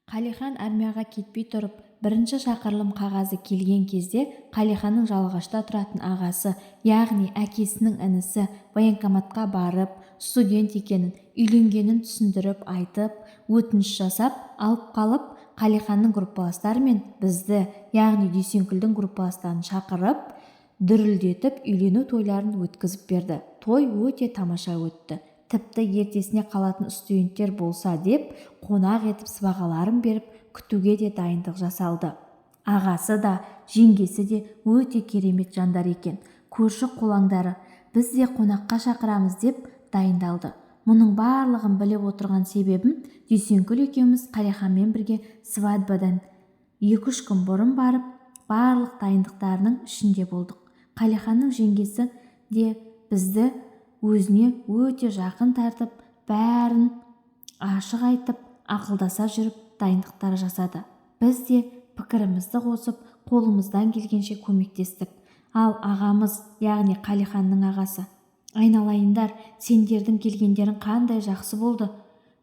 Қалихан армияға кетпей тұрып, бірінші шақырылым қағазы келген кезде Қалиханның Жалағашта тұратын ағасы, яғни әкесінің інісі военкоматқа барып, студент екенін, үйленгенін түсіндіріп айтып, өтініш жасап, алып қалып, Қалиханның группаластары мен бізді, яғни Дүйсенкүлдің группаластарын шақырып, дүрілдетіп үйлену тойларын өткізіп берді. Той өте тамаша өтті. Тіпті ертесіне қалатын студенттер болса деп, қонақ етіп сыбағаларын беріп, күтуге де дайындық жасалды. Ағасы да, жеңгесі де өте керемет жандар екен. Көрші қолаңдары, біз де қонаққа шақырамыз деп дайындалды. Мұның барлығын біліп отырған себебім, Дүйсенкүл екеуміз Қалиханмен бірге свадьбадан 2-3 күн бұрын барып, барлық дайындықтарының ішінде болдық. Қалиханның жеңгесі де бізді өзіне өте жақын тартып, бәрін ашық айтып, ақылдаса жүріп дайындықтар жасады. Біз де пікірімізді қосып, қолымыздан келгенше көмектестік. Ал ағамыз, яғни Қалиханның ағасы, айналайындар, сендердің келгендерің қандай жақсы болды.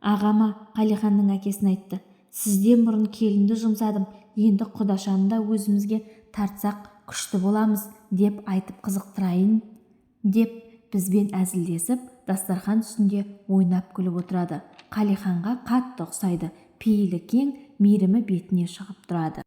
Ағама Қалиханның әкесін айтты. Сізден бұрын келінді жұмсадым, енді құдашаны да өзімізге тартсақ күшті боламыз деп айтып қызықтырайын деп бізбен әзілдесіп, дастархан үстінде ойнап күліп отырады. Қалиханға қатты ұқсайды, пейілі кең, мейірімі бетіне шығып тұрады.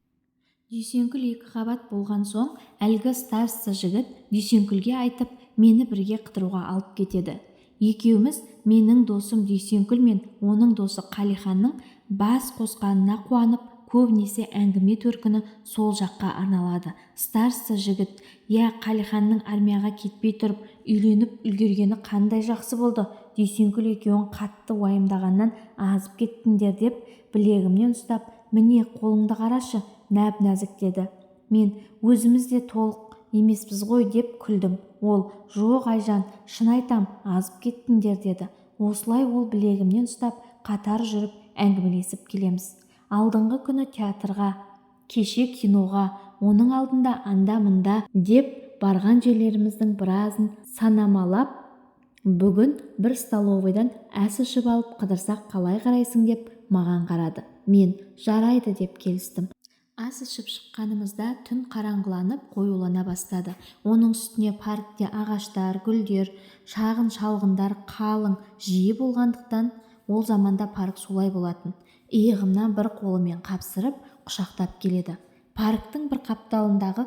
Дүйсенкүл 2 қабат болған соң, әлгі старший жігіт Дүйсенкүлге айтып, мені бірге қыдыруға алып кетеді. Екеуміз, менің досым Дүйсенкүл мен оның досы Қалиханның бас қосқанына қуанып, көбінесе әңгіме төркіні сол жаққа арналады. Старший жігіт, Қалиханның армияға кетпей тұрып, үйленіп үлгергені қандай жақсы болды. Дүйсенкүл екеуін қатты уайымдағаннан азып кеттіңдер деп, білегімнен ұстап, міне қолыңды қарашы, нәп-нәзік деді. Мен өзіміз де толық емеспіз ғой деп күлдім. Ол, жоқ Айжан, шын айтам, азып кеттіңдер деді. Осылай ол білегімнен ұстап, қатар жүріп әңгімелесіп келеміз. Алдыңғы күні театрға, кеше киноға, оның алдында анда-мында деп барған жерлеріміздің біразын санамалап, бүгін бір столовойдан ас ішіп алып қыдырсақ қалай қарайсың деп маған қарады. Мен жарайды деп келістім. Ас ішіп шыққанымызда түн қараңғыланып қоюлана бастады. Оның үстіне паркте ағаштар, гүлдер, шағын шалғындар қалың жиі болғандықтан, ол заманда парк солай болатын. Иығымнан бір қолымен қапсырып, құшақтап келеді. Парктың бір қапталындағы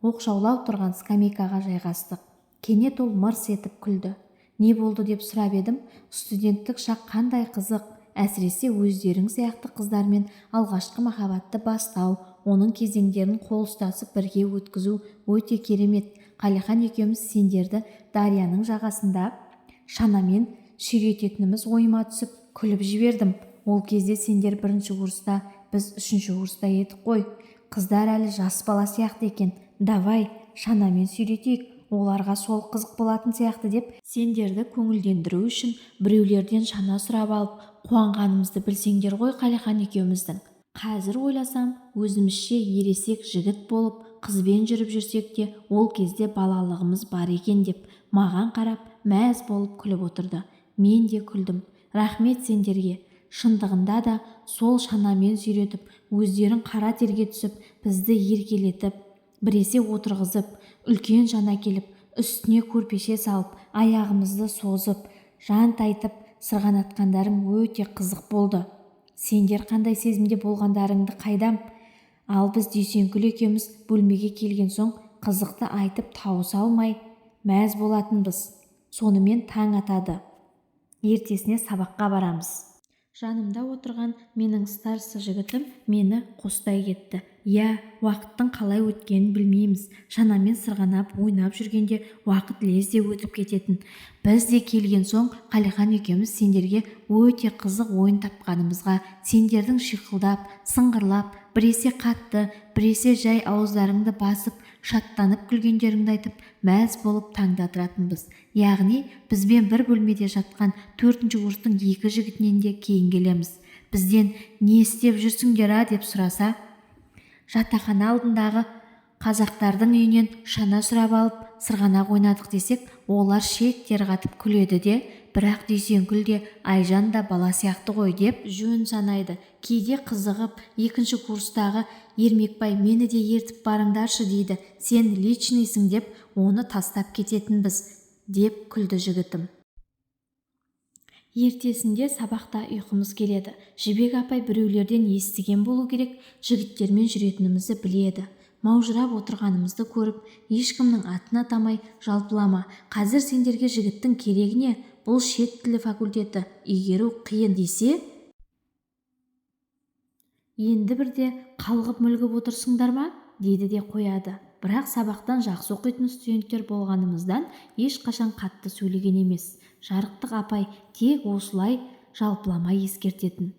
оқшаулау тұрған скамейкаға жайғастық. Кенет ол мырс етіп күлді. Не болды деп сұрап едім. Студенттік шақ қандай қызық, әсіресе өздерің сияқты қыздармен алғашқы махаббатты бастау, оның кезеңдерін қол ұстасып бірге өткізу өте керемет. Қалихан екеуміз сендерді дарияның жағасында шанамен сүйрететініміз ойыма түсіп күліп жібердім. Ол кезде сендер 1-ші курста, біз 3-ші курста едік қой. Қыздар әлі жас бала сияқты екен. Давай, шанамен сүйретейік, оларға сол қызық болатын сияқты деп, сендерді көңілдендіру үшін біреулерден шана сұрап алып, қуанғанымызды білсеңдер ғой Қалихан екеуміздің. Қазір ойласам, өзімізше ересек жігіт болып, қызбен жүріп жүрсек те, ол кезде балалығымыз бар екен деп, маған қарап, мәз болып күліп отырды. Мен де күлдім. Рахмет сендерге. Шындығында да сол шанамен сүйретіп, өздерін қара терге түсіп, бізді еркелетіп, біресе отырғызып, үлкен шана келіп, үстіне көрпеше салып, аяғымызды созып, жантайтып сырғанатқандарың өте қызық болды. Сендер қандай сезімде болғандарыңды қайдам? Ал біз Дүйсенкүл екеуміз бөлмеге келген соң қызықты айтып тауыса алмай мәз болатынбыз. Сонымен таң атады. Ертесіне сабаққа барамыз. Жанымда отырған менің старший жігітім мені қостай кетті. Уақыттың қалай өткенін білмейміз. Шанамен сырғанап, ойнап жүргенде уақыт лезде өтіп кететін. Біз де келген соң Қалихан екеуміз сендерге өте қызық ойын тапқанымызға, сендердің шиқылдап, сыңғырлап, біресе қатты, біресе жай ауыздарыңды басып, шаттанып күлгендеріңді айтып, мәз болып таңдатыратынбыз. Яғни, бізбен бір бөлмеде жатқан 4-ші курстың 2 жігітінен де кейін келеміз. Бізден не істеп жүрсіңдер деп сұраса, жатақхана алдындағы қазақтардың үйінен шана сұрап алып, сырғанақ ойнадық десек, олар шеттер қатып күледі де, бірақ Дүйсенкүл де Айжан да бала сияқты ғой деп жөн санайды. Кейде қызығып, екінші курстағы Ермекбай мені де ертіп барыңдаршы дейді. Сен личныйсың деп оны тастап кететінбіз деп күлді жігітім. Ертесінде сабақта ұйқымыз келеді. Жібек апай біреулерден естіген болу керек, жігіттермен жүретінімізді біледі. Маужырап отырғанымызды көріп, ешкімнің атын атамай жалпылама. Қазір сендерге жігіттің керегі не? Бұл шет тілі факультеті, игеру қиын десе, енді бірде қалғып мүлгіп отырсыңдар ма? Деді де қояды. Бірақ сабақтан жақсы оқитын студенттер болғанымыздан ешқашан қатты сөйлеген емес. Жарықтық апай тек осылай жалпыламай ескертетін.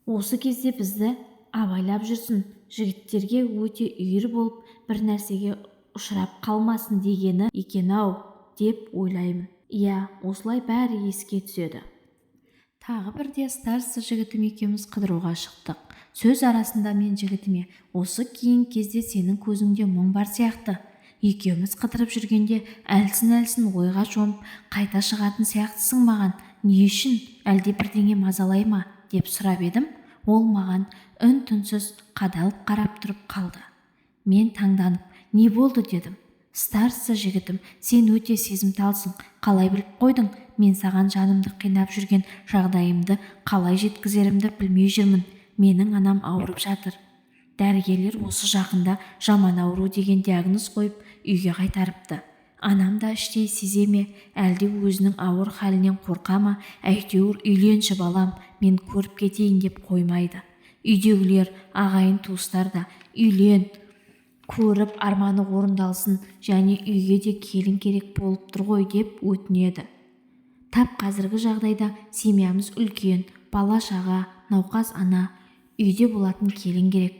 Осы кезде бізді абайлап жүрсін, жігіттерге өте үйір болып бір нәрсеге ұшырап қалмасын дегені екен-ау деп ойлаймын. Иә, осылай бәрі еске түседі. Тағы бірде староста жігітім екеуміз қыдыруға шықтық. Сөз арасында мен жігітіме, осы кейін кезде сенің көзіңде мұң бар сияқты. Екеуміз қыдырып жүргенде әлсін-әлсін ойға шомып қайта шығатын сияқтысың маған. Не үшін? Әлде бірдеңе мазалай ма? Деп сұрап едім. Ол маған үн-түнсіз қадалып қарап тұрып қалды. Мен таңданып, не болды дедім. Староста жігітім, сен өте сезімталсың. Қалай біліп қойдың? Мен саған жанымды қинап жүрген жағдайымды қалай жеткізерімді білмей жүрмін. Менің анам ауырып жатыр. Дәрігерлер осы жақында жаман ауру деген диагноз қойып үйге қайтарыпты. Анам да іштей сезе ме, әлде өзінің ауыр халінен қорқа ма, әйтеуір үйленші балам, мен көріп кетейін деп қоймайды. Үйдегілер, ағайын туыстар да үйлен, көріп арманы орындалсын, және үйге де келін керек болып тұр ғой деп өтінеді. Тап қазіргі жағдайда семьямыз үлкен, бала-шаға, науқас ана, үйде болатын келін керек.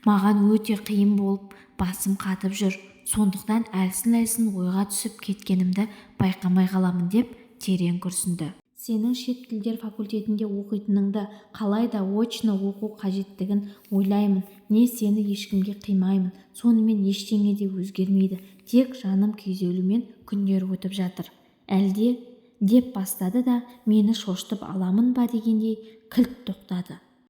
Маған өте қиын болып, басым қатып жүр. Сондықтан әлсін-әлсін ойға түсіп кеткенімді байқамай қаламын деп терең күрсінді. Сенің шет тілдер факультетінде оқитыныңды, қалай да очно оқу қажеттігін ойлаймын. Не сені ешкімге қимаймын. Сонымен ештеңе де өзгермейді. Тек жаным күйзелумен күндер өтіп жатыр. Әлде деп бастады да мені шошытып аламын ба дегендей кілт тоқтады.